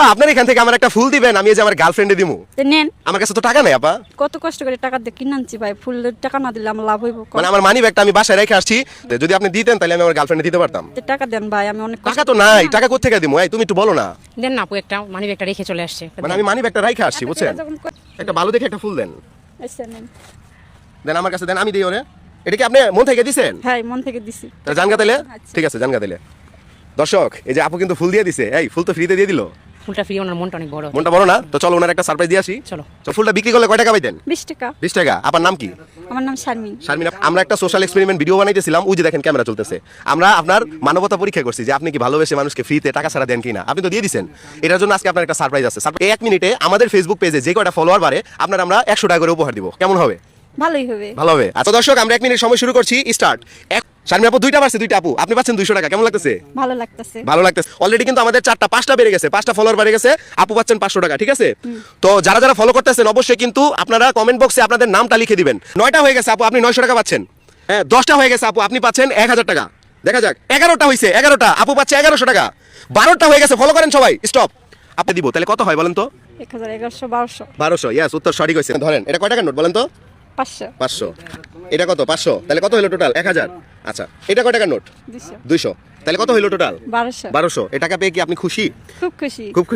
আপা আপনার এখান থেকে আমার একটা ফুল দিবেন, আমি এই যে আমার গার্লফ্রেন্ডে দিমু। নেন। আমার কাছে তো টাকা নাই আপা। কত কষ্ট করে টাকা দিয়ে কিনে আনছি ভাই, ফুলের টাকা না দিলে আমার লাভ হইব? মানে আমার মানি ব্যাগটা আমি বাসায় রেখে আসছি, যদি আপনি দিতেন তাহলে আমি আমার গার্লফ্রেন্ডে দিতে পারতাম। টাকা দেন ভাই, আমি অনেক টাকা তো নাই, টাকা কোথা থেকে দিমু? এই তুমি একটু বলো না। দেন না আপু, একটা মানি ব্যাগটা রেখে চলে আসছে। মানে আমি মানি ব্যাগটা রেখে আসছি, বুঝছেন? একটা ভালো দেখে একটা ফুল দেন। আচ্ছা নেন। দেন আমার কাছে দেন, আমি দিই ওরে। এটা কি আপনি মন থেকে দিছেন? হ্যাঁ মন থেকে দিছি। তাহলে জানগা তাইলে? আচ্ছা। ঠিক আছে জানগা তাইলে। দর্শক এই যে আপু কিন্তু ফুল দিয়ে দিছে। এই ফুল তো ফ্রিতে দিয়ে দিল। ফুলটা ফ্রি, ওনার মনটা অনেক বড়। মনটা বড় না? তো চলো ওনার একটা সারপ্রাইজ দিয়ে আসি। চলো। তো ফুলটা বিক্রি করলে কয় টাকা পাইতেন? 20 টাকা। 20 টাকা। আপনার নাম কি? আমার নাম শারমিন। শারমিন, আমরা একটা সোশ্যাল এক্সপেরিমেন্ট ভিডিও বানাইতেছিলাম, ওই যে দেখেন ক্যামেরা চলতেছে। আমরা আপনার মানবতা পরীক্ষা করছি যে আপনি কি ভালোবেসে মানুষকে ফ্রিতে টাকা ছাড়া দেন কিনা। আপনি তো দিয়ে দিয়েছেন। এটার জন্য আজকে আপনার একটা সারপ্রাইজ আছে। এই 1 মিনিটে আমাদের ফেসবুক পেজে যে কয়টা ফলোয়ার বাড়ে আপনার আমরা 100 টাকা করে উপহার দিব। কেমন হবে? ভালোই হবে। ভালো হবে। আচ্ছা দর্শক, আমরা 1 মিনিট সময় শুরু করছি, স্টার্ট। শারমিন আপু দুইটা পারছে, দুইটা আপু আপনি পাচ্ছেন 200 টাকা। কেমন লাগতেছে? ভালো লাগতেছে। ভালো লাগতেছে। অলরেডি কিন্তু আমাদের 4টা 5টা বেড়ে গেছে, 5টা ফলোয়ার বেড়ে গেছে, আপু পাচ্ছেন 500 টাকা। ঠিক আছে? তো যারা যারা ফলো করতেছেন অবশ্যই কিন্তু আপনারা কমেন্ট বক্সে আপনাদের নামটা লিখে দিবেন। 9টা হয়ে গেছে আপু, আপনি 900 টাকা পাচ্ছেন। হ্যাঁ 10টা হয়ে গেছে আপু, আপনি পাচ্ছেন 1000 টাকা। দেখা যাক। 11টা হইছে, 11টা আপু পাচ্ছে 1100 টাকা। 12টা হয়ে গেছে, ফলো করেন সবাই। স্টপ। আপনি দিব তাহলে কত হয় বলেন তো? 1000, 1100, 1200। 1200। ইয়েস, উত্তর সঠিক হইছে। ধরেন এটা কয় টাকার নোট বলেন তো? 500। 500। এটা কত? 500। তাহলে কত হলো টোটাল? 1000। আচ্ছা এটা কয় টাকার নোট? 200। 200। তাহলে কত হলো টোটাল? 1200। 1200। এ টাকা পেয়ে কি আপনি খুশি? খুব খুশি। খুব খুশি।